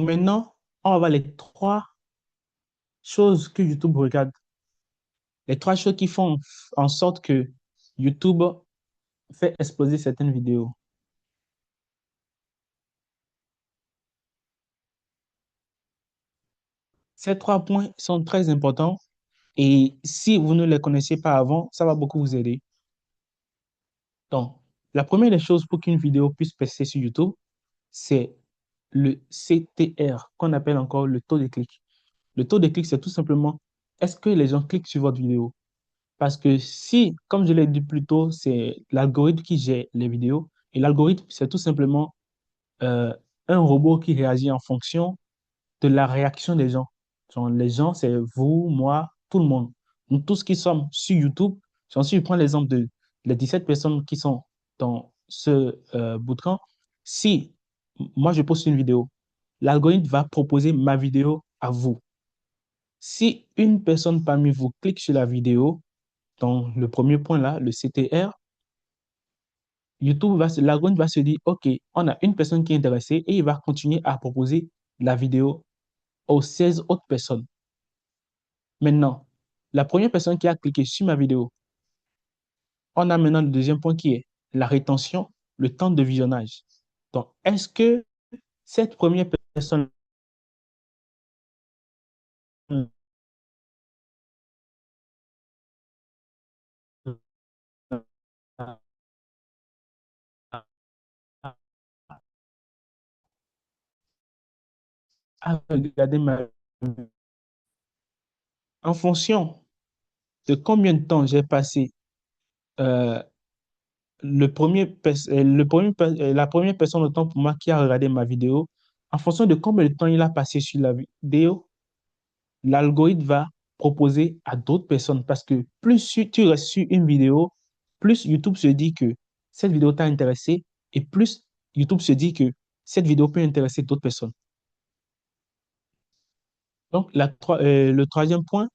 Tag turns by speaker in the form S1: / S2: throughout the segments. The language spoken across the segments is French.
S1: maintenant, on va voir les trois choses que YouTube regarde. Les trois choses qui font en sorte que YouTube fait exploser certaines vidéos. Ces trois points sont très importants et si vous ne les connaissiez pas avant, ça va beaucoup vous aider. Donc, la première des choses pour qu'une vidéo puisse passer sur YouTube, c'est le CTR, qu'on appelle encore le taux de clic. Le taux de clic, c'est tout simplement, est-ce que les gens cliquent sur votre vidéo? Parce que si, comme je l'ai dit plus tôt, c'est l'algorithme qui gère les vidéos, et l'algorithme, c'est tout simplement euh, un robot qui réagit en fonction de la réaction des gens. Genre, les gens, c'est vous, moi, tout le monde. Nous tous qui sommes sur YouTube, si je prends l'exemple de les 17 personnes qui sont dans ce bootcamp, si moi je poste une vidéo, l'algorithme va proposer ma vidéo à vous. Si une personne parmi vous clique sur la vidéo, dans le premier point là, le CTR, l'algorithme va se dire, OK, on a une personne qui est intéressée et il va continuer à proposer la vidéo aux 16 autres personnes. Maintenant, la première personne qui a cliqué sur ma vidéo, on a maintenant le deuxième point qui est la rétention, le temps de visionnage. Donc, est-ce que cette première personne a regardé ma en fonction de combien de temps j'ai passé euh, la première personne au temps pour moi qui a regardé ma vidéo, en fonction de combien de temps il a passé sur la vidéo, l'algorithme va proposer à d'autres personnes parce que tu restes sur une vidéo, plus YouTube se dit que cette vidéo t'a intéressé et plus YouTube se dit que cette vidéo peut intéresser d'autres personnes. Donc, le troisième point,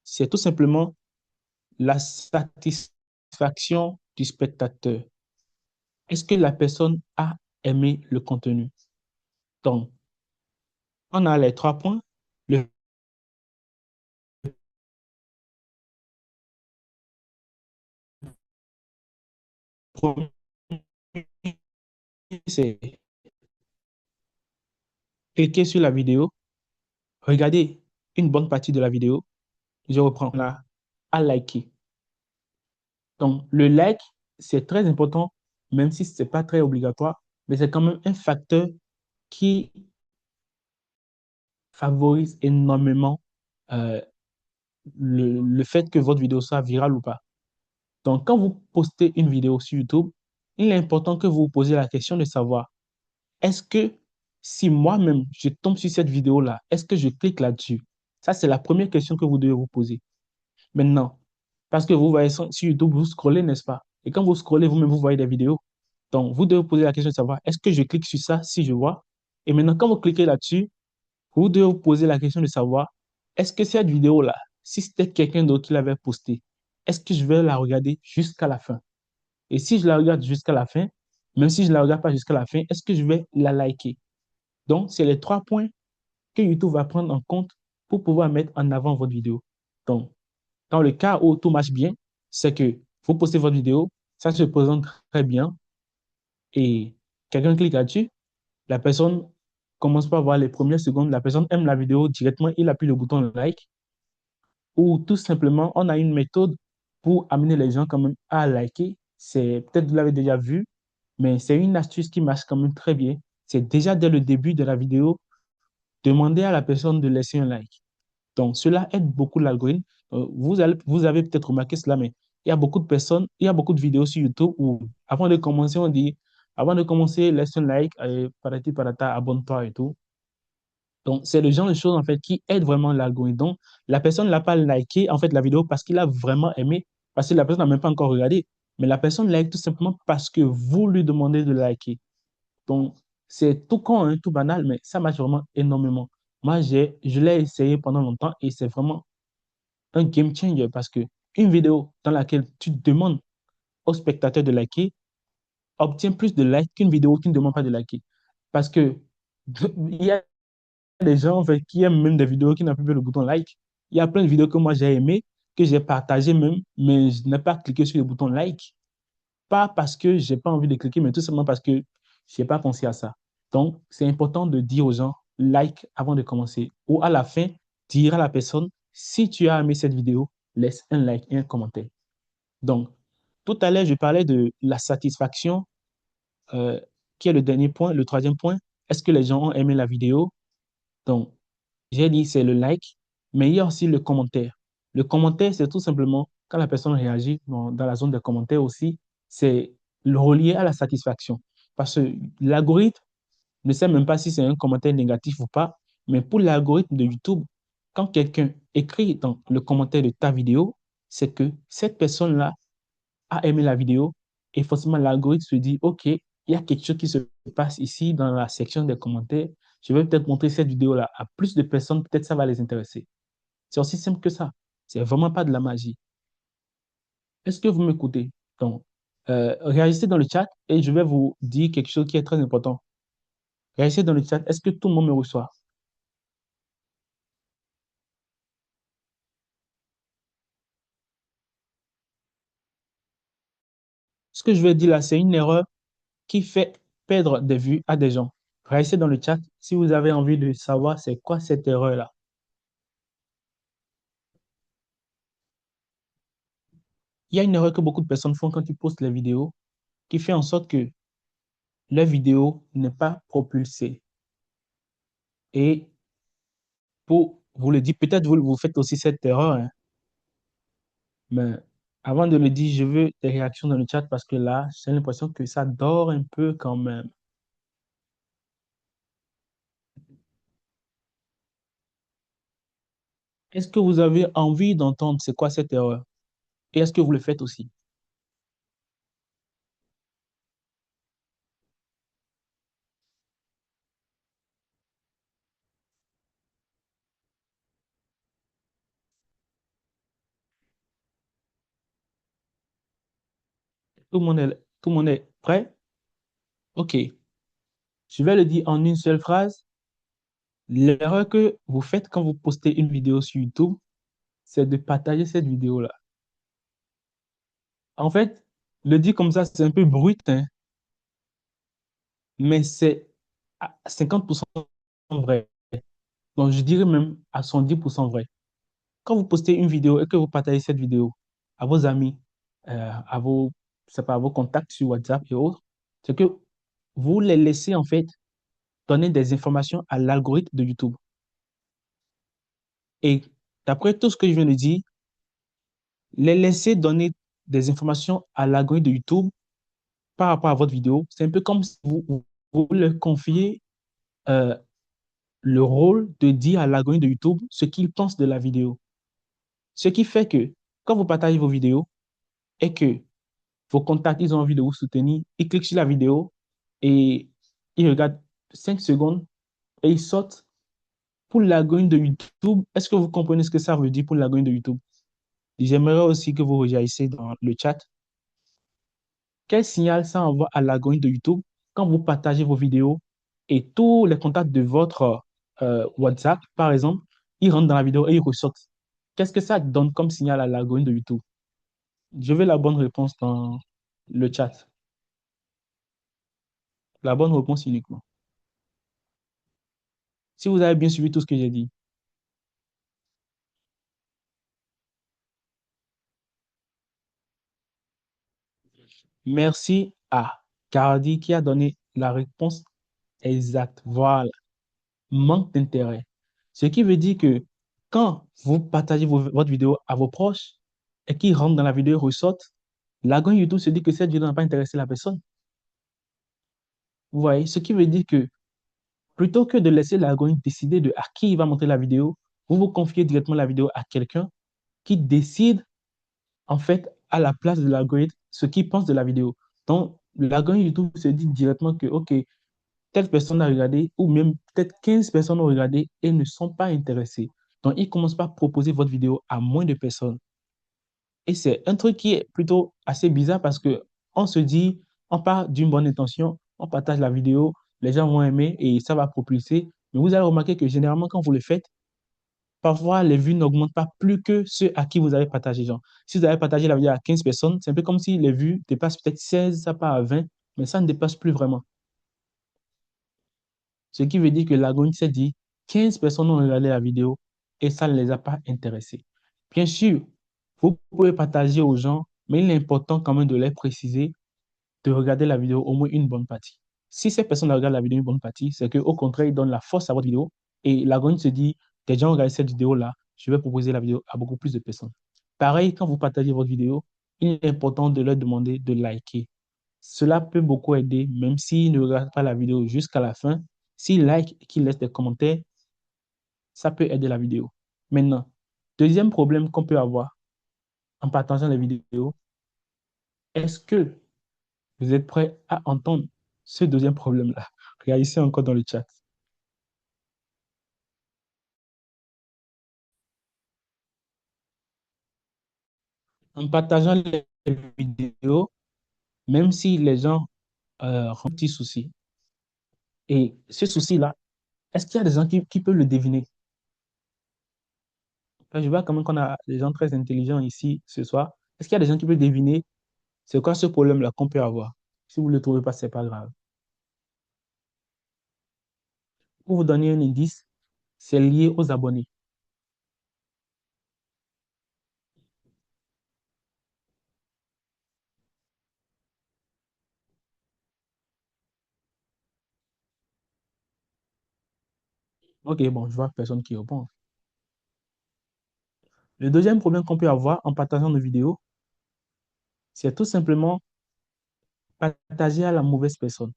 S1: c'est tout simplement la satisfaction du spectateur. Est-ce que la personne a aimé le contenu? Donc, on a les trois points. Le premier, c'est cliquer sur la vidéo, regarder une bonne partie de la vidéo, je reprends là, à liker. Donc, le like, c'est très important, même si ce n'est pas très obligatoire, mais c'est quand même un facteur qui favorise énormément euh, le fait que votre vidéo soit virale ou pas. Donc, quand vous postez une vidéo sur YouTube, il est important que vous vous posiez la question de savoir, est-ce que si moi-même je tombe sur cette vidéo-là, est-ce que je clique là-dessus? Ça, c'est la première question que vous devez vous poser. Maintenant, parce que vous voyez sur YouTube, vous scrollez, n'est-ce pas? Et quand vous scrollez, vous-même, vous voyez des vidéos. Donc, vous devez vous poser la question de savoir, est-ce que je clique sur ça si je vois? Et maintenant, quand vous cliquez là-dessus, vous devez vous poser la question de savoir, est-ce que cette vidéo-là, si c'était quelqu'un d'autre qui l'avait postée, est-ce que je vais la regarder jusqu'à la fin? Et si je la regarde jusqu'à la fin, même si je ne la regarde pas jusqu'à la fin, est-ce que je vais la liker? Donc, c'est les trois points que YouTube va prendre en compte pour pouvoir mettre en avant votre vidéo. Donc, dans le cas où tout marche bien, c'est que vous postez votre vidéo, ça se présente très bien et quelqu'un clique là-dessus, la personne commence par voir les premières secondes, la personne aime la vidéo directement, il appuie le bouton like ou tout simplement, on a une méthode pour amener les gens quand même à liker. C'est peut-être vous l'avez déjà vu, mais c'est une astuce qui marche quand même très bien. C'est déjà dès le début de la vidéo, demander à la personne de laisser un like. Donc, cela aide beaucoup l'algorithme. Vous avez peut-être remarqué cela, mais il y a beaucoup de personnes, il y a beaucoup de vidéos sur YouTube où, avant de commencer, on dit, avant de commencer, laisse un like, parati parata, abonne-toi et tout. Donc, c'est le genre de choses, en fait, qui aident vraiment l'algorithme. Donc, la personne ne l'a pas liké, en fait, la vidéo parce qu'il a vraiment aimé, parce que la personne n'a même pas encore regardé. Mais la personne like tout simplement parce que vous lui demandez de liker. Donc, c'est tout con, hein, tout banal, mais ça marche vraiment énormément. Moi, je l'ai essayé pendant longtemps et c'est vraiment un game changer parce que une vidéo dans laquelle tu demandes au spectateur de liker obtient plus de likes qu'une vidéo qui ne demande pas de liker. Parce que il y a des gens en fait, qui aiment même des vidéos qui n'appuient pas le bouton like. Il y a plein de vidéos que moi j'ai aimées, que j'ai partagées même, mais je n'ai pas cliqué sur le bouton like. Pas parce que j'ai pas envie de cliquer, mais tout simplement parce que je n'ai pas pensé à ça. Donc, c'est important de dire aux gens like avant de commencer. Ou à la fin, dire à la personne, si tu as aimé cette vidéo, laisse un like et un commentaire. Donc, tout à l'heure, je parlais de la satisfaction, euh, qui est le dernier point. Le troisième point, est-ce que les gens ont aimé la vidéo? Donc, j'ai dit c'est le like, mais il y a aussi le commentaire. Le commentaire, c'est tout simplement quand la personne réagit dans la zone des commentaires aussi, c'est le relié à la satisfaction. Parce que l'algorithme ne sait même pas si c'est un commentaire négatif ou pas, mais pour l'algorithme de YouTube, quand quelqu'un écrit dans le commentaire de ta vidéo, c'est que cette personne-là a aimé la vidéo et forcément l'algorithme se dit, OK, il y a quelque chose qui se passe ici dans la section des commentaires. Je vais peut-être montrer cette vidéo-là à plus de personnes, peut-être ça va les intéresser. C'est aussi simple que ça. C'est vraiment pas de la magie. Est-ce que vous m'écoutez? Donc, réagissez dans le chat et je vais vous dire quelque chose qui est très important. Réagissez dans le chat. Est-ce que tout le monde me reçoit? Ce que je vais dire là, c'est une erreur qui fait perdre des vues à des gens. Réagissez dans le chat si vous avez envie de savoir c'est quoi cette erreur-là. Il y a une erreur que beaucoup de personnes font quand ils postent les vidéos qui fait en sorte que la vidéo n'est pas propulsée. Et pour vous le dire, peut-être vous faites aussi cette erreur, hein, mais avant de le dire, je veux des réactions dans le chat parce que là, j'ai l'impression que ça dort un peu quand même. Est-ce que vous avez envie d'entendre c'est quoi cette erreur? Et est-ce que vous le faites aussi? Tout le monde est prêt? OK. Je vais le dire en une seule phrase. L'erreur que vous faites quand vous postez une vidéo sur YouTube, c'est de partager cette vidéo-là. En fait, le dire comme ça, c'est un peu brut, hein, mais c'est à 50% vrai. Donc, je dirais même à 110% vrai. Quand vous postez une vidéo et que vous partagez cette vidéo à vos amis, à vos, c'est pas, à vos contacts sur WhatsApp et autres, c'est que vous les laissez en fait donner des informations à l'algorithme de YouTube. Et d'après tout ce que je viens de dire, les laisser donner des informations à l'algorithme de YouTube par rapport à votre vidéo, c'est un peu comme si vous leur confiez euh, le rôle de dire à l'algorithme de YouTube ce qu'il pense de la vidéo. Ce qui fait que quand vous partagez vos vidéos et que vos contacts, ils ont envie de vous soutenir, ils cliquent sur la vidéo et ils regardent 5 secondes et ils sortent pour l'algorithme de YouTube. Est-ce que vous comprenez ce que ça veut dire pour l'algorithme de YouTube? J'aimerais aussi que vous réagissiez dans le chat. Quel signal ça envoie à l'algorithme de YouTube quand vous partagez vos vidéos et tous les contacts de votre WhatsApp, par exemple, ils rentrent dans la vidéo et ils ressortent? Qu'est-ce que ça donne comme signal à l'algorithme de YouTube? Je veux la bonne réponse dans le chat. La bonne réponse uniquement. Si vous avez bien suivi tout ce que j'ai dit. Merci à Cardi qui a donné la réponse exacte. Voilà. Manque d'intérêt. Ce qui veut dire que quand vous partagez votre vidéo à vos proches et qu'ils rentrent dans la vidéo et ressortent, l'algorithme YouTube se dit que cette vidéo n'a pas intéressé la personne. Vous voyez, ce qui veut dire que plutôt que de laisser l'algorithme décider de à qui il va montrer la vidéo, vous vous confiez directement la vidéo à quelqu'un qui décide en fait à la place de l'algorithme ce qu'il pense de la vidéo. Donc, l'algorithme YouTube se dit directement que, OK, telle personne a regardé, ou même peut-être 15 personnes ont regardé et ne sont pas intéressées. Donc, il commence par proposer votre vidéo à moins de personnes. Et c'est un truc qui est plutôt assez bizarre parce que on se dit, on part d'une bonne intention, on partage la vidéo, les gens vont aimer et ça va propulser. Mais vous allez remarquer que généralement, quand vous le faites, parfois les vues n'augmentent pas plus que ceux à qui vous avez partagé. Genre, si vous avez partagé la vidéo à 15 personnes, c'est un peu comme si les vues dépassent peut-être 16, ça part à 20, mais ça ne dépasse plus vraiment. Ce qui veut dire que l'algorithme s'est dit 15 personnes ont regardé la vidéo et ça ne les a pas intéressés. Bien sûr, vous pouvez partager aux gens, mais il est important quand même de les préciser de regarder la vidéo au moins une bonne partie. Si ces personnes regardent la vidéo une bonne partie, c'est qu'au contraire, ils donnent la force à votre vidéo et l'algorithme se dit, des gens regardent cette vidéo-là, je vais proposer la vidéo à beaucoup plus de personnes. Pareil, quand vous partagez votre vidéo, il est important de leur demander de liker. Cela peut beaucoup aider, même s'ils ne regardent pas la vidéo jusqu'à la fin. S'ils like et qu'ils laissent des commentaires, ça peut aider la vidéo. Maintenant, deuxième problème qu'on peut avoir en partageant les vidéos, est-ce que vous êtes prêts à entendre ce deuxième problème-là? Réagissez encore dans le chat. En partageant les vidéos, même si les gens ont un petit souci, et ce souci-là, est-ce qu'il y a des gens qui peuvent le deviner? Enfin, je vois quand même qu'on a des gens très intelligents ici ce soir. Est-ce qu'il y a des gens qui peuvent deviner c'est quoi ce problème-là qu'on peut avoir? Si vous ne le trouvez pas, c'est pas grave. Pour vous donner un indice, c'est lié aux abonnés. Ok, bon, je vois personne qui répond. Le deuxième problème qu'on peut avoir en partageant nos vidéos, c'est tout simplement partager à la mauvaise personne.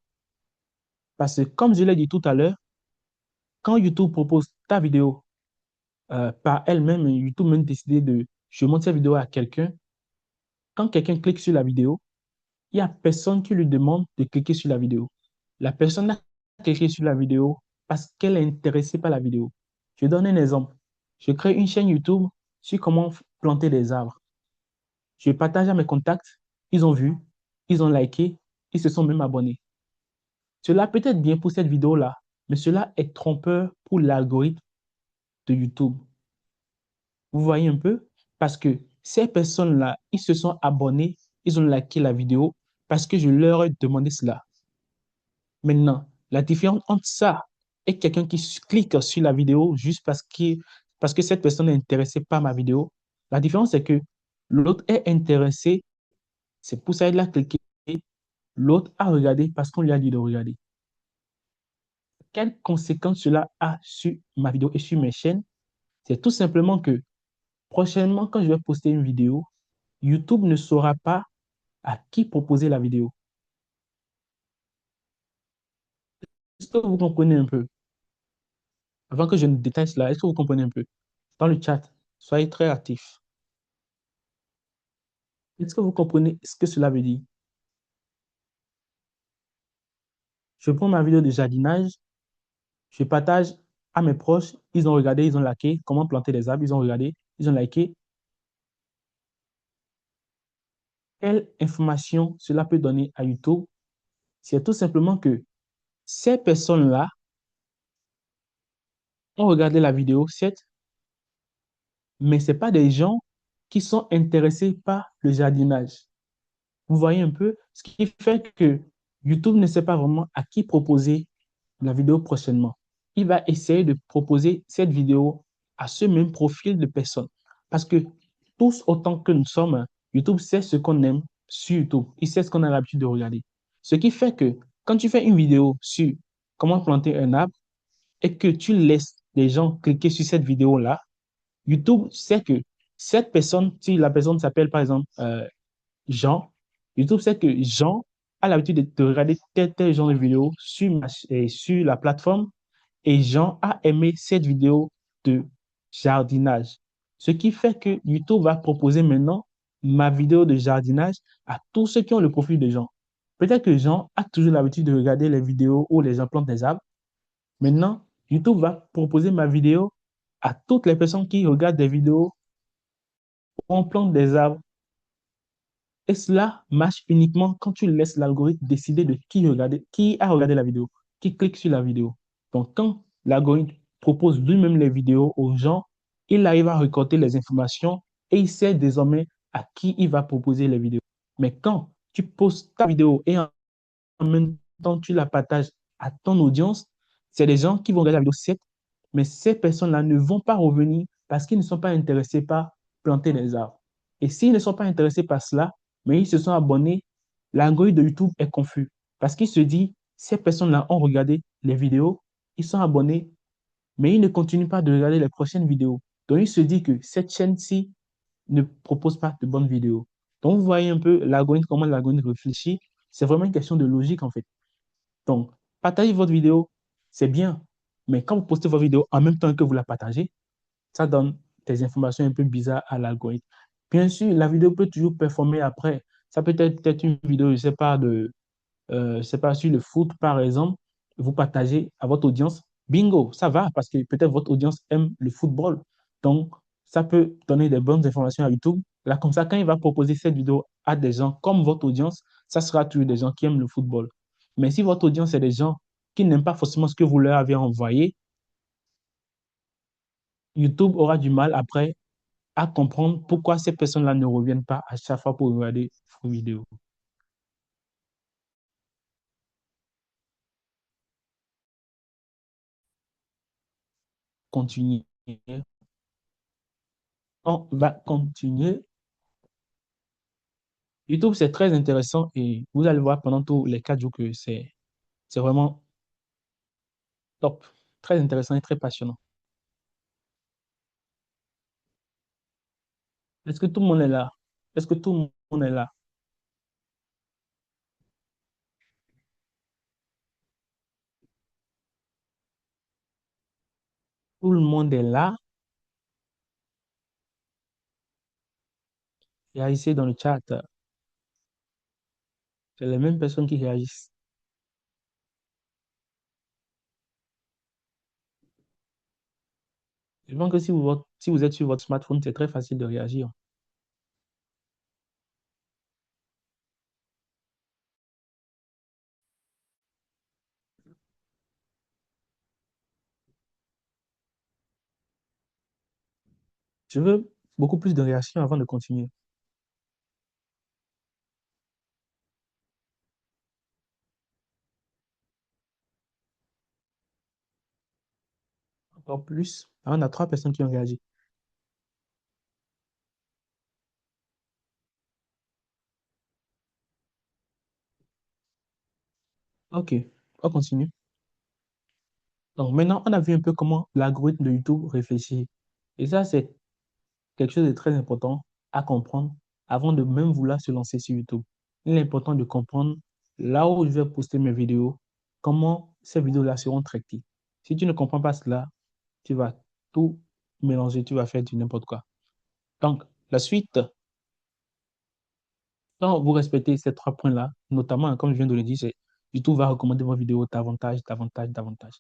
S1: Parce que comme je l'ai dit tout à l'heure, quand YouTube propose ta vidéo par elle-même, YouTube même décidé de, je montre cette vidéo à quelqu'un, quand quelqu'un clique sur la vidéo, il n'y a personne qui lui demande de cliquer sur la vidéo. La personne a cliqué sur la vidéo parce qu'elle est intéressée par la vidéo. Je donne un exemple. Je crée une chaîne YouTube sur comment planter des arbres. Je partage à mes contacts, ils ont vu, ils ont liké, ils se sont même abonnés. Cela peut être bien pour cette vidéo-là, mais cela est trompeur pour l'algorithme de YouTube. Vous voyez un peu? Parce que ces personnes-là, ils se sont abonnés, ils ont liké la vidéo parce que je leur ai demandé cela. Maintenant, la différence entre ça et quelqu'un qui clique sur la vidéo juste parce que cette personne est intéressée par ma vidéo, la différence c'est que l'autre est intéressé, c'est pour ça qu'il a cliqué, l'autre a regardé parce qu'on lui a dit de regarder. Quelles conséquences cela a sur ma vidéo et sur mes chaînes? C'est tout simplement que prochainement, quand je vais poster une vidéo, YouTube ne saura pas à qui proposer la vidéo. Est-ce que vous comprenez un peu? Avant que je ne détaille cela, est-ce que vous comprenez un peu? Dans le chat, soyez très actifs. Est-ce que vous comprenez ce que cela veut dire? Je prends ma vidéo de jardinage, je partage à mes proches, ils ont regardé, ils ont liké, comment planter des arbres, ils ont regardé, ils ont liké. Quelle information cela peut donner à YouTube? C'est tout simplement que ces personnes-là ont regardé la vidéo, certes, mais ce pas des gens qui sont intéressés par le jardinage. Vous voyez un peu, ce qui fait que YouTube ne sait pas vraiment à qui proposer la vidéo prochainement. Il va essayer de proposer cette vidéo à ce même profil de personnes. Parce que tous autant que nous sommes, YouTube sait ce qu'on aime sur YouTube. Il sait ce qu'on a l'habitude de regarder. Ce qui fait que quand tu fais une vidéo sur comment planter un arbre et que tu laisses les gens cliquer sur cette vidéo-là, YouTube sait que cette personne, si la personne s'appelle par exemple Jean, YouTube sait que Jean a l'habitude de regarder tel genre de vidéo sur la plateforme et Jean a aimé cette vidéo de jardinage. Ce qui fait que YouTube va proposer maintenant ma vidéo de jardinage à tous ceux qui ont le profil de Jean. Peut-être que Jean a toujours l'habitude de regarder les vidéos où les gens plantent des arbres. Maintenant, YouTube va proposer ma vidéo à toutes les personnes qui regardent des vidéos où on plante des arbres. Et cela marche uniquement quand tu laisses l'algorithme décider de qui a regardé la vidéo, qui clique sur la vidéo. Donc, quand l'algorithme propose lui-même les vidéos aux gens, il arrive à récolter les informations et il sait désormais à qui il va proposer les vidéos. Mais quand tu postes ta vidéo et en même temps tu la partages à ton audience, c'est des gens qui vont regarder la vidéo, certes, mais ces personnes-là ne vont pas revenir parce qu'ils ne sont pas intéressés par planter des arbres. Et s'ils ne sont pas intéressés par cela, mais ils se sont abonnés, l'algorithme de YouTube est confus parce qu'il se dit, ces personnes-là ont regardé les vidéos, ils sont abonnés, mais ils ne continuent pas de regarder les prochaines vidéos. Donc, il se dit que cette chaîne-ci ne propose pas de bonnes vidéos. Donc, vous voyez un peu l'algorithme, comment l'algorithme réfléchit. C'est vraiment une question de logique, en fait. Donc, partager votre vidéo, c'est bien. Mais quand vous postez votre vidéo en même temps que vous la partagez, ça donne des informations un peu bizarres à l'algorithme. Bien sûr, la vidéo peut toujours performer après. Ça peut être peut-être une vidéo, je ne sais pas, je sais pas, sur le foot, par exemple, vous partagez à votre audience. Bingo, ça va parce que peut-être votre audience aime le football. Donc, ça peut donner des bonnes informations à YouTube. Là, comme ça, quand il va proposer cette vidéo à des gens comme votre audience, ça sera toujours des gens qui aiment le football. Mais si votre audience est des gens qui n'aiment pas forcément ce que vous leur avez envoyé, YouTube aura du mal après à comprendre pourquoi ces personnes-là ne reviennent pas à chaque fois pour regarder vos vidéos. Continuez. On va continuer. YouTube, c'est très intéressant et vous allez voir pendant tous les 4 jours que c'est vraiment top. Très intéressant et très passionnant. Est-ce que tout le monde est là? Est-ce que tout le monde est là? Tout le monde est là. Réagissez dans le chat. C'est les mêmes personnes qui réagissent. Je pense que si vous êtes sur votre smartphone, c'est très facile de réagir. Je veux beaucoup plus de réactions avant de continuer. Encore plus. Ah, on a 3 personnes qui ont réagi. OK, on continue. Donc maintenant, on a vu un peu comment l'algorithme de YouTube réfléchit. Et ça, c'est quelque chose de très important à comprendre avant de même vouloir se lancer sur YouTube. Il est important de comprendre là où je vais poster mes vidéos, comment ces vidéos-là seront traitées. Si tu ne comprends pas cela, tu vas tout mélanger, tu vas faire du n'importe quoi. Donc, la suite, quand vous respectez ces 3 points-là, notamment, comme je viens de le dire, c'est YouTube va recommander vos vidéos davantage, davantage, davantage.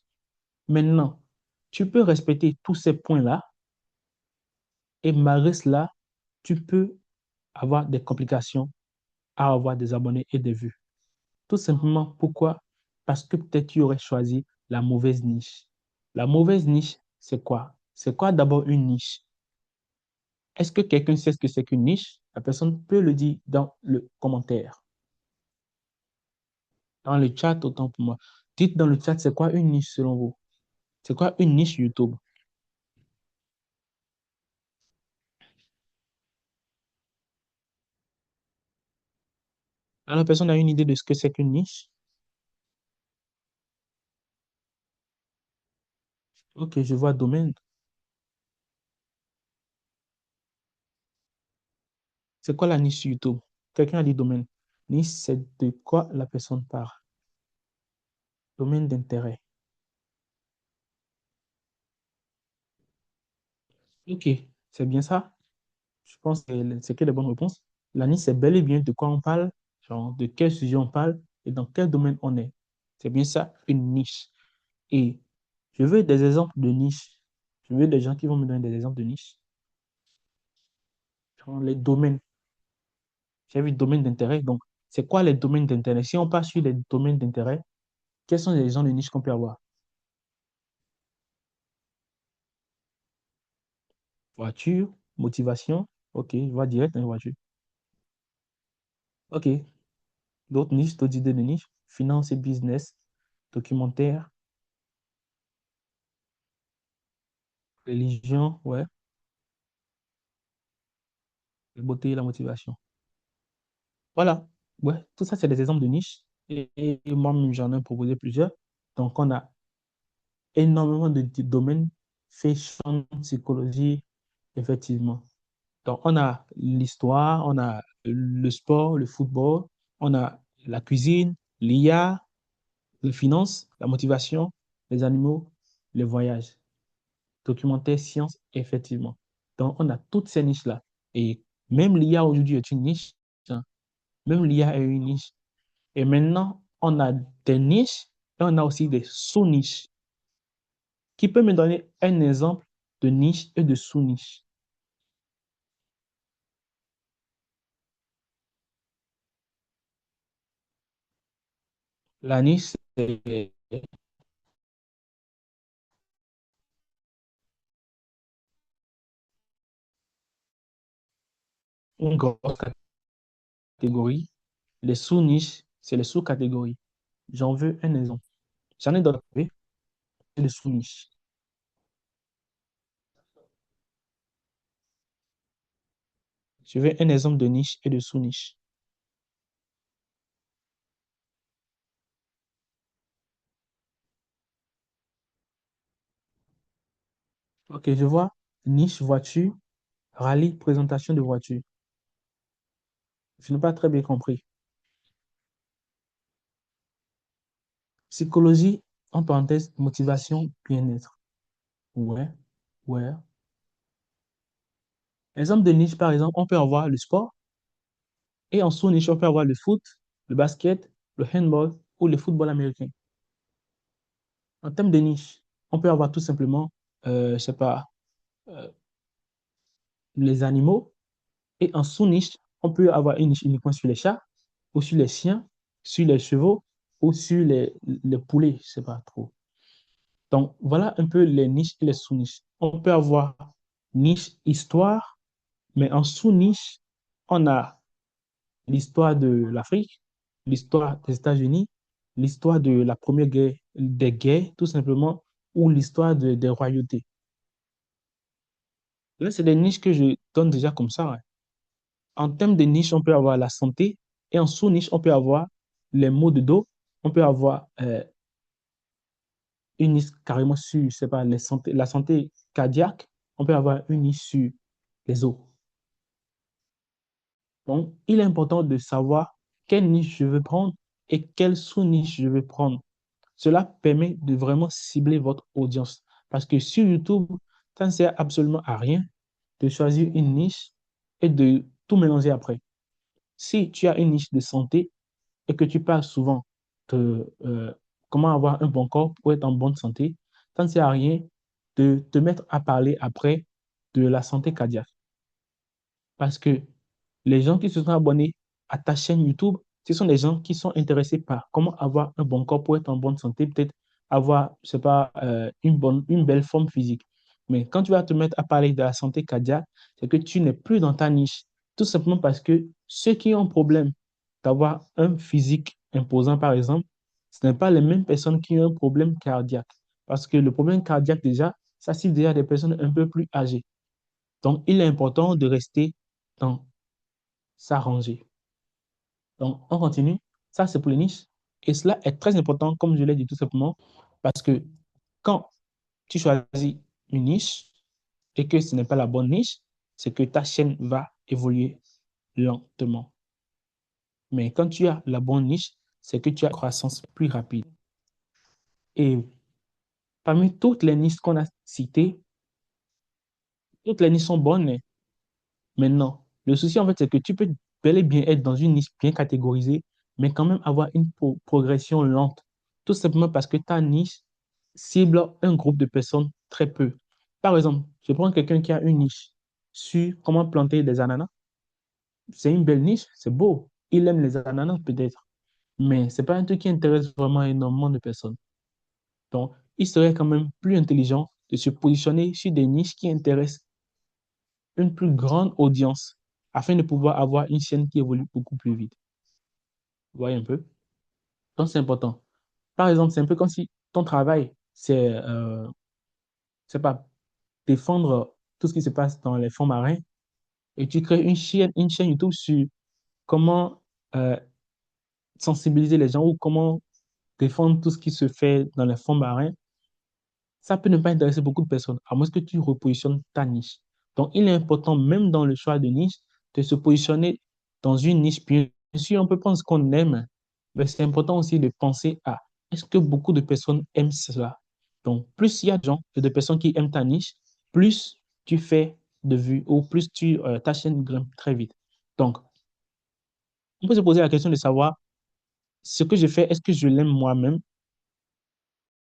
S1: Maintenant, tu peux respecter tous ces points-là et malgré cela, tu peux avoir des complications à avoir des abonnés et des vues. Tout simplement, pourquoi? Parce que peut-être tu aurais choisi la mauvaise niche. La mauvaise niche, c'est quoi? C'est quoi d'abord une niche? Est-ce que quelqu'un sait ce que c'est qu'une niche? La personne peut le dire dans le commentaire, dans le chat, autant pour moi. Dites dans le chat, c'est quoi une niche selon vous? C'est quoi une niche YouTube? Alors, la personne a une idée de ce que c'est qu'une niche? Ok, je vois domaine. C'est quoi la niche sur YouTube? Quelqu'un a dit domaine. Niche, c'est de quoi la personne parle. Domaine d'intérêt. Ok, c'est bien ça. Je pense que c'est que les bonnes réponses. La niche, c'est bel et bien de quoi on parle, genre de quel sujet on parle et dans quel domaine on est. C'est bien ça, une niche. Et je veux des exemples de niche. Je veux des gens qui vont me donner des exemples de niche. Genre les domaines. J'ai vu domaine d'intérêt. Donc, c'est quoi les domaines d'intérêt? Si on passe sur les domaines d'intérêt, quels sont les gens de niche qu'on peut avoir? Voiture, motivation. Ok, je vois direct, une voiture. Ok, d'autres niches, d'autres idées de niche. Finance et business, documentaire, religion, ouais, la beauté et la motivation. Voilà, ouais, tout ça, c'est des exemples de niches. Et moi-même, j'en ai proposé plusieurs. Donc, on a énormément de domaines, fashion, psychologie, effectivement. Donc, on a l'histoire, on a le sport, le football, on a la cuisine, l'IA, les finances, la motivation, les animaux, les voyages, documentaire, science, effectivement. Donc, on a toutes ces niches-là. Et même l'IA aujourd'hui est une niche, hein. Même l'IA est une niche. Et maintenant, on a des niches et on a aussi des sous-niches. Qui peut me donner un exemple de niche et de sous-niche? La niche, c'est une grosse catégorie. Les sous-niches, c'est les sous-catégories. J'en veux un exemple. J'en ai d'autres, oui, c'est les sous-niches. Je veux un exemple de niche et de sous-niche. Ok, je vois niche voiture, rallye, présentation de voiture. Je n'ai pas très bien compris. Psychologie, en parenthèse, motivation, bien-être. Ouais, ouais. Exemple de niche, par exemple, on peut avoir le sport et en sous-niche, on peut avoir le foot, le basket, le handball ou le football américain. En termes de niche, on peut avoir tout simplement, je sais pas, euh, les animaux. Et en sous-niche, on peut avoir une niche uniquement sur les chats, ou sur les chiens, sur les chevaux, ou sur les poulets, je sais pas trop. Donc, voilà un peu les niches et les sous-niches. On peut avoir niche histoire, mais en sous-niche, on a l'histoire de l'Afrique, l'histoire des États-Unis, l'histoire de la première guerre, des guerres, tout simplement, ou l'histoire des royautés. Là, c'est des niches que je donne déjà comme ça, ouais. En termes de niche, on peut avoir la santé et en sous-niche, on peut avoir les maux de dos. On peut avoir une niche carrément sur, je sais pas, la santé cardiaque. On peut avoir une niche sur les os. Donc, il est important de savoir quelle niche je veux prendre et quelle sous-niche je veux prendre. Cela permet de vraiment cibler votre audience. Parce que sur YouTube, ça ne sert absolument à rien de choisir une niche et de tout mélanger après. Si tu as une niche de santé et que tu parles souvent de comment avoir un bon corps pour être en bonne santé, ça ne sert à rien de te mettre à parler après de la santé cardiaque. Parce que les gens qui se sont abonnés à ta chaîne YouTube, ce sont des gens qui sont intéressés par comment avoir un bon corps pour être en bonne santé, peut-être avoir, je sais pas, une belle forme physique. Mais quand tu vas te mettre à parler de la santé cardiaque, c'est que tu n'es plus dans ta niche. Tout simplement parce que ceux qui ont un problème d'avoir un physique imposant, par exemple, ce n'est pas les mêmes personnes qui ont un problème cardiaque. Parce que le problème cardiaque, déjà, ça cible déjà des personnes un peu plus âgées. Donc, il est important de rester dans s'arranger. Donc, on continue. Ça, c'est pour les niches. Et cela est très important, comme je l'ai dit tout simplement, parce que quand tu choisis une niche et que ce n'est pas la bonne niche, c'est que ta chaîne va évoluer lentement. Mais quand tu as la bonne niche, c'est que tu as une croissance plus rapide. Et parmi toutes les niches qu'on a citées, toutes les niches sont bonnes. Maintenant, le souci, en fait, c'est que tu peux bel et bien être dans une niche bien catégorisée, mais quand même avoir une progression lente. Tout simplement parce que ta niche cible un groupe de personnes très peu. Par exemple, je prends quelqu'un qui a une niche sur comment planter des ananas. C'est une belle niche, c'est beau. Il aime les ananas peut-être, mais c'est pas un truc qui intéresse vraiment énormément de personnes. Donc, il serait quand même plus intelligent de se positionner sur des niches qui intéressent une plus grande audience afin de pouvoir avoir une chaîne qui évolue beaucoup plus vite. Vous voyez un peu? Donc, c'est important. Par exemple, c'est un peu comme si ton travail, c'est pas défendre tout ce qui se passe dans les fonds marins et tu crées une chaîne YouTube sur comment euh, sensibiliser les gens ou comment défendre tout ce qui se fait dans les fonds marins, ça peut ne pas intéresser beaucoup de personnes, à moins que tu repositionnes ta niche. Donc, il est important, même dans le choix de niche, de se positionner dans une niche. Bien sûr, on peut prendre ce qu'on aime, mais c'est important aussi de penser à est-ce que beaucoup de personnes aiment cela? Donc, plus il y a de gens et de personnes qui aiment ta niche, plus tu fais de vues ou plus ta chaîne grimpe très vite. Donc, on peut se poser la question de savoir ce que je fais, est-ce que je l'aime moi-même?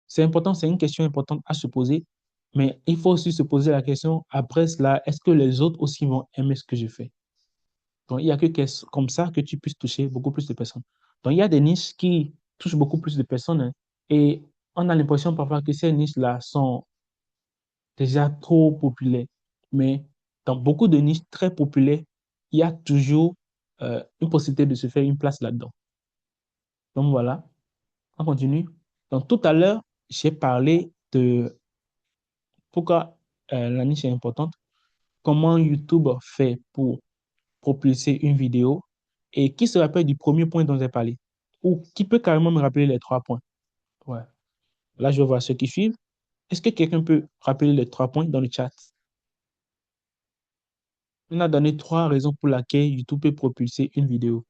S1: C'est important, c'est une question importante à se poser, mais il faut aussi se poser la question après cela, est-ce que les autres aussi vont aimer ce que je fais? Donc, il n'y a que comme ça que tu puisses toucher beaucoup plus de personnes. Donc, il y a des niches qui touchent beaucoup plus de personnes, hein, et on a l'impression parfois que ces niches-là sont déjà trop populaires. Mais dans beaucoup de niches très populaires, il y a toujours une possibilité de se faire une place là-dedans. Donc, voilà, on continue. Donc, tout à l'heure, j'ai parlé de pourquoi la niche est importante, comment YouTube fait pour propulser une vidéo et qui se rappelle du premier point dont j'ai parlé ou qui peut carrément me rappeler les trois points. Ouais. Là, je vois ceux qui suivent. Est-ce que quelqu'un peut rappeler les trois points dans le chat? On a donné trois raisons pour lesquelles YouTube peut propulser une vidéo.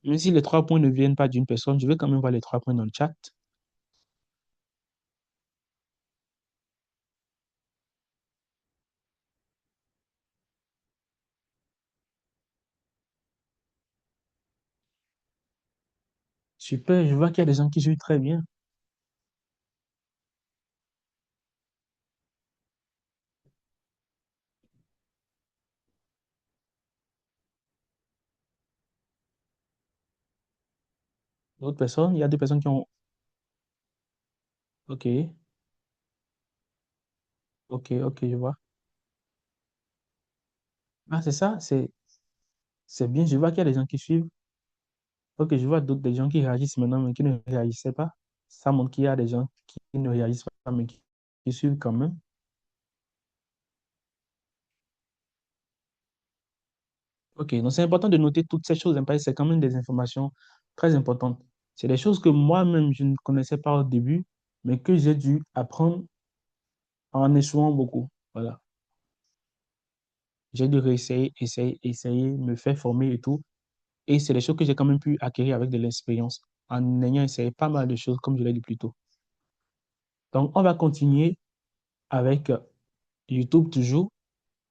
S1: Même si les trois points ne viennent pas d'une personne, je vais quand même voir les trois points dans le chat. Super, je vois qu'il y a des gens qui jouent très bien. D'autres personnes, il y a des personnes qui ont... Ok, ok, je vois. Ah, c'est ça, c'est bien. Je vois qu'il y a des gens qui suivent. Ok, je vois d'autres des gens qui réagissent maintenant, mais qui ne réagissaient pas. Ça montre qu'il y a des gens qui ne réagissent pas, mais qui suivent quand même. Ok, donc c'est important de noter toutes ces choses, hein, parce que c'est quand même des informations très importantes. C'est des choses que moi-même, je ne connaissais pas au début, mais que j'ai dû apprendre en échouant beaucoup. Voilà. J'ai dû réessayer, essayer, me faire former et tout. Et c'est des choses que j'ai quand même pu acquérir avec de l'expérience, en ayant essayé pas mal de choses, comme je l'ai dit plus tôt. Donc, on va continuer avec YouTube toujours.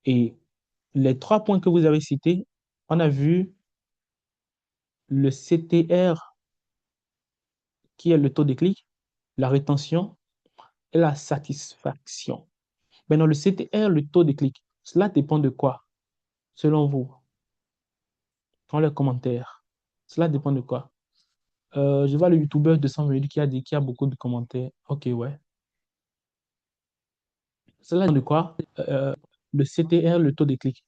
S1: Et les trois points que vous avez cités, on a vu le CTR, qui est le taux de clic, la rétention et la satisfaction. Maintenant, le CTR, le taux de clic, cela dépend de quoi, selon vous, dans les commentaires? Cela dépend de quoi? Je vois le YouTuber de 128 qui a dit qu'il y a beaucoup de commentaires. Ok, ouais. Cela dépend de quoi? Le CTR, le taux de clic.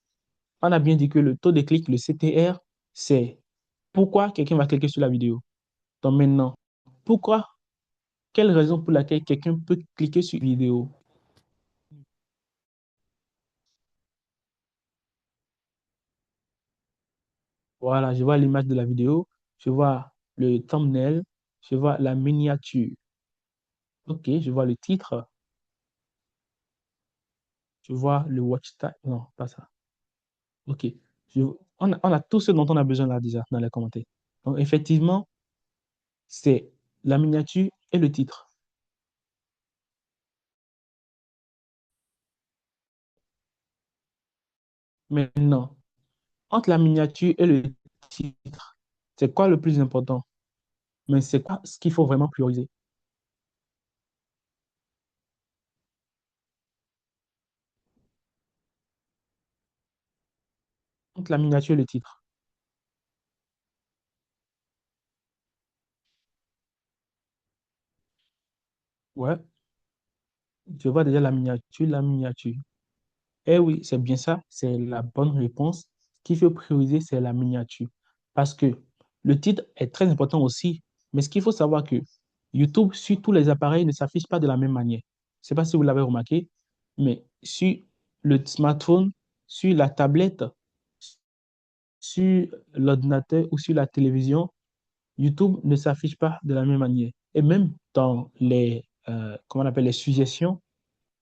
S1: On a bien dit que le taux de clic, le CTR, c'est pourquoi quelqu'un va cliquer sur la vidéo. Donc maintenant, pourquoi, quelle raison pour laquelle quelqu'un peut cliquer sur une vidéo? Voilà, je vois l'image de la vidéo, je vois le thumbnail, je vois la miniature. Ok, je vois le titre, je vois le watch time. Non, pas ça. Ok. On a tout ce dont on a besoin là déjà dans les commentaires. Donc effectivement, c'est la miniature et le titre. Maintenant, entre la miniature et le titre, c'est quoi le plus important? Mais c'est quoi ce qu'il faut vraiment prioriser? Entre la miniature et le titre. Ouais. Je vois déjà la miniature, la miniature. Eh oui, c'est bien ça, c'est la bonne réponse. Ce qu'il faut prioriser, c'est la miniature. Parce que le titre est très important aussi. Mais ce qu'il faut savoir que YouTube, sur tous les appareils, ne s'affiche pas de la même manière. Je ne sais pas si vous l'avez remarqué, mais sur le smartphone, sur la tablette, sur l'ordinateur ou sur la télévision, YouTube ne s'affiche pas de la même manière. Et même dans comment on appelle, les suggestions,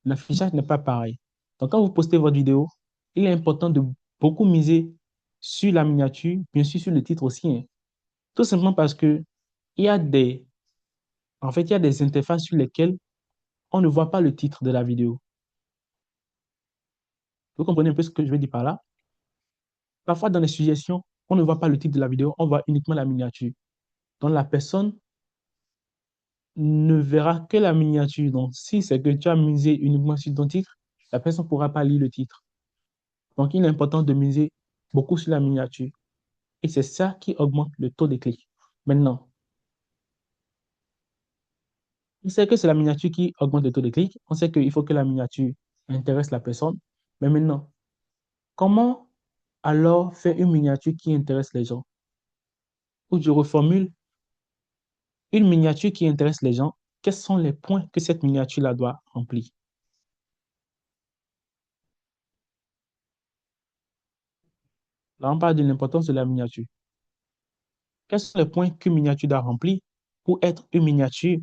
S1: l'affichage n'est pas pareil. Donc, quand vous postez votre vidéo, il est important de beaucoup miser sur la miniature, bien sûr sur le titre aussi, hein. Tout simplement parce que il y a des, en fait, il y a des interfaces sur lesquelles on ne voit pas le titre de la vidéo. Vous comprenez un peu ce que je veux dire par là? Parfois, dans les suggestions, on ne voit pas le titre de la vidéo, on voit uniquement la miniature. Donc, la personne ne verra que la miniature. Donc, si c'est que tu as misé uniquement sur ton titre, la personne ne pourra pas lire le titre. Donc, il est important de miser beaucoup sur la miniature. Et c'est ça qui augmente le taux de clics. Maintenant, on sait que c'est la miniature qui augmente le taux de clics. On sait qu'il faut que la miniature intéresse la personne. Mais maintenant, comment alors faire une miniature qui intéresse les gens? Ou je reformule, une miniature qui intéresse les gens, quels sont les points que cette miniature-là doit remplir? Là, on parle de l'importance de la miniature. Quels sont les points qu'une miniature doit remplir pour être une miniature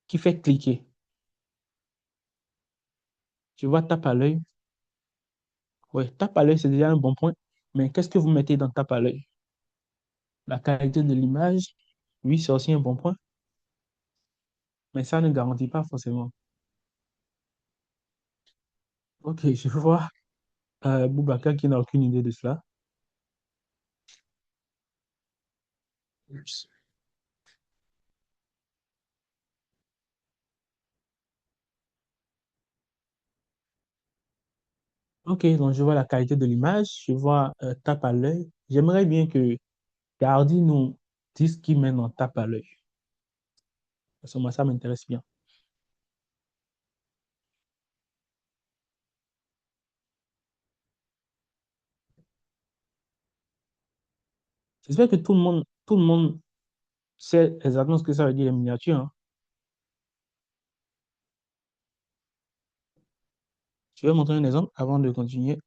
S1: qui fait cliquer? Tu vois, tape à l'œil. Oui, tape à l'œil, c'est déjà un bon point. Mais qu'est-ce que vous mettez dans tape à l'œil? La qualité de l'image, oui, c'est aussi un bon point. Mais ça ne garantit pas forcément. Ok, je vois Boubacar qui n'a aucune idée de cela. Ok, donc je vois la qualité de l'image, je vois tape à l'œil. J'aimerais bien que Gardi nous dise ce qu'il met dans tape à l'œil. Parce que moi, ça m'intéresse bien. J'espère que tout le monde sait exactement ce que ça veut dire les miniatures, hein. Je vais montrer un exemple avant de continuer.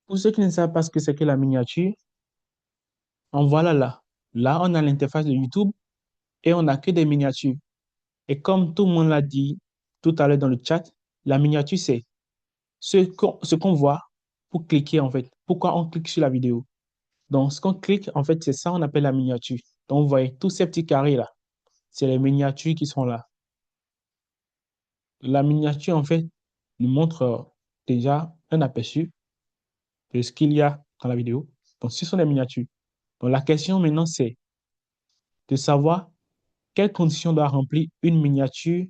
S1: Pour ceux qui ne savent pas ce que c'est que la miniature, en voilà là. Là, on a l'interface de YouTube et on n'a que des miniatures. Et comme tout le monde l'a dit tout à l'heure dans le chat, la miniature, c'est ce qu'on voit pour cliquer, en fait. Pourquoi on clique sur la vidéo? Donc, ce qu'on clique, en fait, c'est ça on appelle la miniature. Donc, vous voyez tous ces petits carrés là. C'est les miniatures qui sont là. La miniature, en fait, nous montre déjà un aperçu de ce qu'il y a dans la vidéo. Donc, ce sont les miniatures. Donc, la question maintenant, c'est de savoir quelles conditions doit remplir une miniature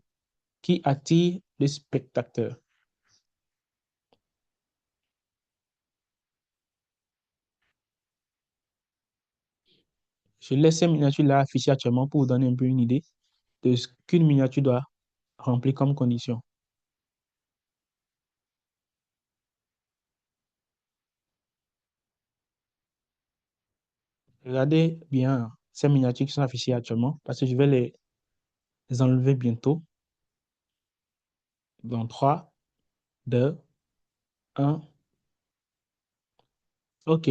S1: qui attire les spectateurs. Je laisse ces miniatures-là affichées actuellement pour vous donner un peu une idée de ce qu'une miniature doit remplir comme condition. Regardez bien ces miniatures qui sont affichées actuellement parce que je vais les enlever bientôt. Dans 3, 2, 1. OK.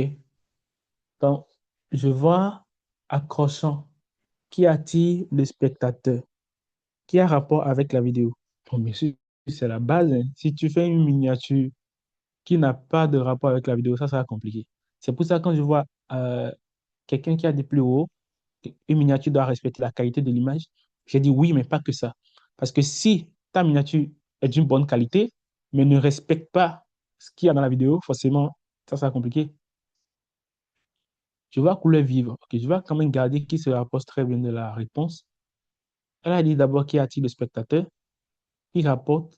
S1: Donc, je vois accrochant qui attire le spectateur, qui a rapport avec la vidéo. Bon, bien sûr, c'est la base, hein. Si tu fais une miniature qui n'a pas de rapport avec la vidéo, ça sera compliqué. C'est pour ça que quand je vois quelqu'un qui a des plus hauts, une miniature doit respecter la qualité de l'image. J'ai dit oui, mais pas que ça. Parce que si ta miniature est d'une bonne qualité, mais ne respecte pas ce qu'il y a dans la vidéo, forcément, ça sera compliqué. Je vois couleur vive. Ok, je vais quand même garder qui se rapproche très bien de la réponse. Elle a dit d'abord qui attire le spectateur, qui rapporte,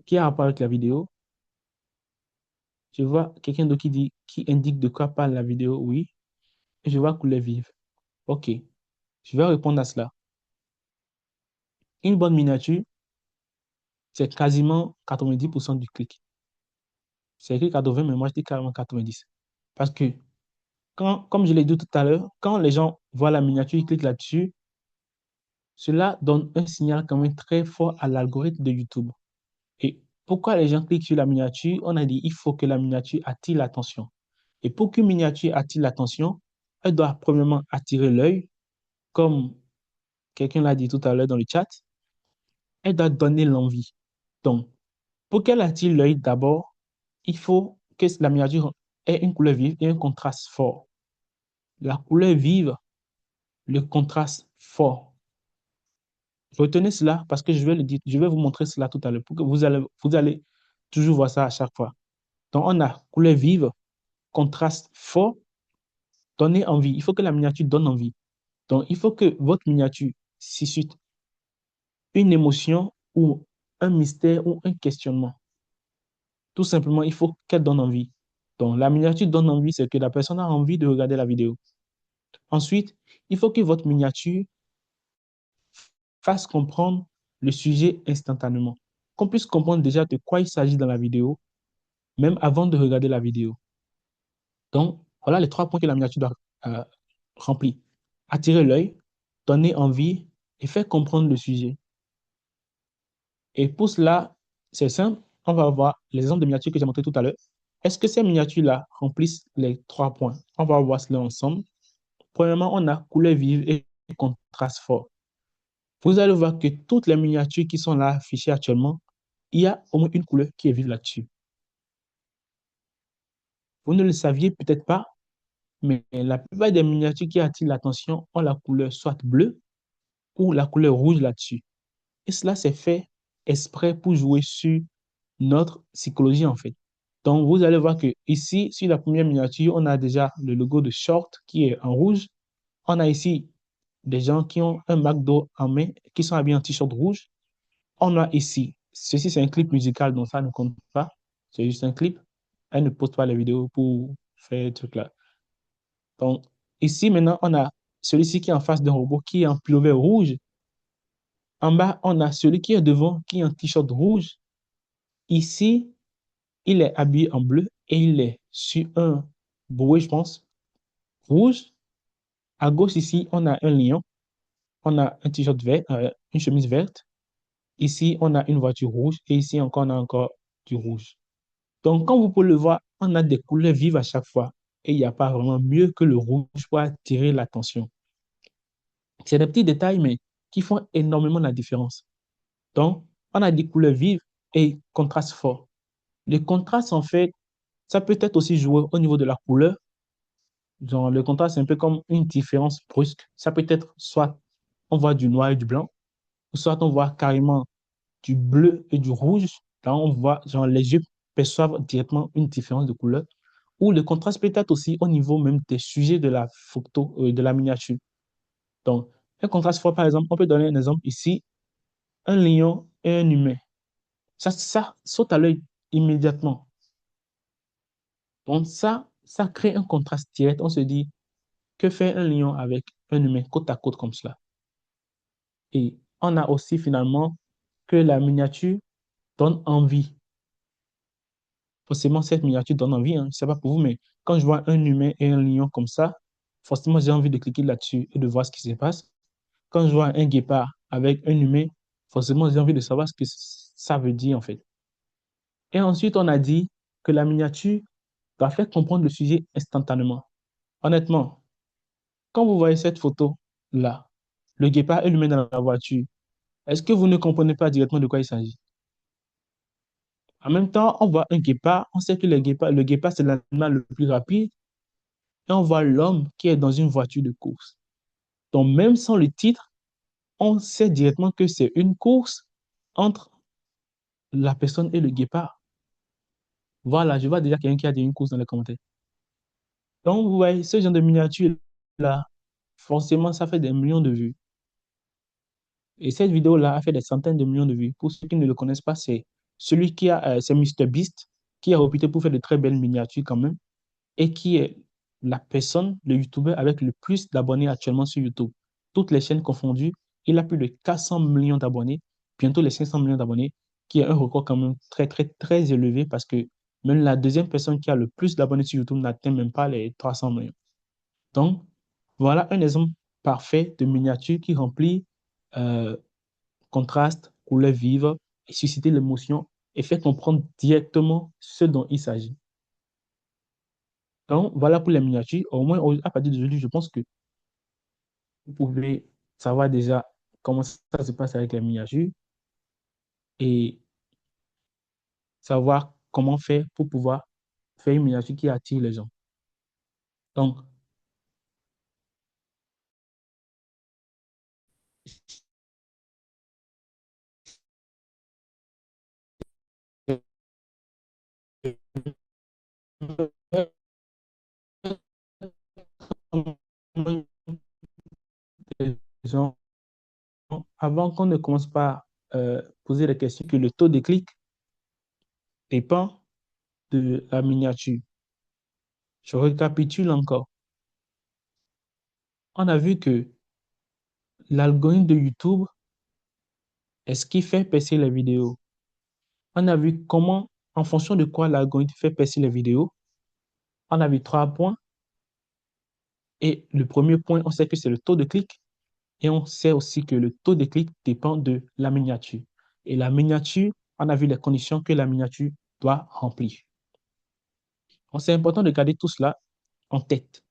S1: qui a rapport avec la vidéo. Je vois quelqu'un d'autre qui dit, qui indique de quoi parle la vidéo, oui. Et je vois couleur vive. Ok, je vais répondre à cela. Une bonne miniature, c'est quasiment 90% du clic. C'est écrit 80, mais moi je dis carrément 90. Parce que, comme je l'ai dit tout à l'heure, quand les gens voient la miniature, ils cliquent là-dessus, cela donne un signal quand même très fort à l'algorithme de YouTube. Et pourquoi les gens cliquent sur la miniature? On a dit il faut que la miniature attire l'attention. Et pour qu'une miniature attire l'attention, elle doit premièrement attirer l'œil, comme quelqu'un l'a dit tout à l'heure dans le chat, elle doit donner l'envie. Donc, pour qu'elle attire l'œil d'abord, il faut que la miniature ait une couleur vive et un contraste fort. La couleur vive, le contraste fort. Retenez cela parce que je vais le dire, je vais vous montrer cela tout à l'heure pour que vous allez toujours voir ça à chaque fois. Donc, on a couleur vive, contraste fort, donner envie. Il faut que la miniature donne envie. Donc, il faut que votre miniature suscite une émotion ou un mystère ou un questionnement. Tout simplement, il faut qu'elle donne envie. Donc, la miniature donne envie, c'est que la personne a envie de regarder la vidéo. Ensuite, il faut que votre miniature fasse comprendre le sujet instantanément. Qu'on puisse comprendre déjà de quoi il s'agit dans la vidéo, même avant de regarder la vidéo. Donc, voilà les 3 points que la miniature doit remplir. Attirer l'œil, donner envie et faire comprendre le sujet. Et pour cela, c'est simple. On va voir les exemples de miniatures que j'ai montré tout à l'heure. Est-ce que ces miniatures-là remplissent les 3 points? On va voir cela ensemble. Premièrement, on a couleur vive et contraste fort. Vous allez voir que toutes les miniatures qui sont là affichées actuellement, il y a au moins une couleur qui est vive là-dessus. Vous ne le saviez peut-être pas, mais la plupart des miniatures qui attirent l'attention ont la couleur soit bleue ou la couleur rouge là-dessus. Et cela, c'est fait exprès pour jouer sur notre psychologie, en fait. Donc, vous allez voir que ici, sur la première miniature, on a déjà le logo de Short qui est en rouge. On a ici des gens qui ont un McDo en main, qui sont habillés en t-shirt rouge. On a ici, ceci c'est un clip musical, donc ça ne compte pas. C'est juste un clip. Elle ne poste pas les vidéos pour faire ce truc-là. Donc, ici, maintenant, on a celui-ci qui est en face d'un robot qui est en pullover rouge. En bas, on a celui qui est devant, qui est en t-shirt rouge. Ici, il est habillé en bleu et il est sur un bouée, je pense, rouge. À gauche, ici, on a un lion. On a un t-shirt vert, une chemise verte. Ici, on a une voiture rouge. Et ici, encore, on a encore du rouge. Donc, comme vous pouvez le voir, on a des couleurs vives à chaque fois. Et il n'y a pas vraiment mieux que le rouge pour attirer l'attention. C'est des petits détails, mais qui font énormément la différence. Donc, on a des couleurs vives et contraste fort. Le contraste, en fait, ça peut être aussi joué au niveau de la couleur. Genre, le contraste, c'est un peu comme une différence brusque. Ça peut être soit on voit du noir et du blanc, ou soit on voit carrément du bleu et du rouge. Là, on voit, genre, les yeux perçoivent directement une différence de couleur. Ou le contraste peut être aussi au niveau même des sujets de la photo, de la miniature. Donc, un contraste fort, par exemple, on peut donner un exemple ici, un lion et un humain. Ça saute à l'œil immédiatement. Donc, ça crée un contraste direct. On se dit, que fait un lion avec un humain côte à côte comme cela? Et on a aussi finalement que la miniature donne envie. Forcément, cette miniature donne envie, hein. Je ne sais pas pour vous, mais quand je vois un humain et un lion comme ça, forcément, j'ai envie de cliquer là-dessus et de voir ce qui se passe. Quand je vois un guépard avec un humain, forcément, j'ai envie de savoir ce que ça veut dire, en fait. Et ensuite, on a dit que la miniature doit faire comprendre le sujet instantanément. Honnêtement, quand vous voyez cette photo-là, le guépard et l'humain dans la voiture, est-ce que vous ne comprenez pas directement de quoi il s'agit? En même temps, on voit un guépard, on sait que le guépard, c'est l'animal le plus rapide, et on voit l'homme qui est dans une voiture de course. Donc, même sans le titre, on sait directement que c'est une course entre la personne et le guépard. Voilà, je vois déjà quelqu'un qui a dit une course dans les commentaires. Donc, vous voyez, ce genre de miniature-là, forcément, ça fait des millions de vues. Et cette vidéo-là a fait des centaines de millions de vues. Pour ceux qui ne le connaissent pas, c'est celui qui a, c'est MrBeast, qui est réputé pour faire de très belles miniatures quand même, et qui est la personne, le YouTuber avec le plus d'abonnés actuellement sur YouTube. Toutes les chaînes confondues, Il a plus de 400 millions d'abonnés, bientôt les 500 millions d'abonnés, qui est un record quand même très, très, très élevé parce que même la deuxième personne qui a le plus d'abonnés sur YouTube n'atteint même pas les 300 millions. Donc, voilà un exemple parfait de miniature qui remplit euh, contraste, couleurs vives, et susciter l'émotion et fait comprendre directement ce dont il s'agit. Donc, voilà pour les miniatures. Au moins, à partir d'aujourd'hui, je pense que vous pouvez savoir déjà comment ça se passe avec les miniatures et savoir comment faire pour pouvoir faire une miniature qui attire les gens. Donc, les gens, avant qu'on ne commence par poser la question que le taux de clic dépend de la miniature. Je récapitule encore. On a vu que l'algorithme de YouTube est ce qui fait percer les vidéos. On a vu comment, en fonction de quoi l'algorithme fait percer les vidéos. On a vu 3 points. Et le premier point, on sait que c'est le taux de clic. Et on sait aussi que le taux de clic dépend de la miniature. Et la miniature, on a vu les conditions que la miniature doit remplir. Donc, c'est important de garder tout cela en tête.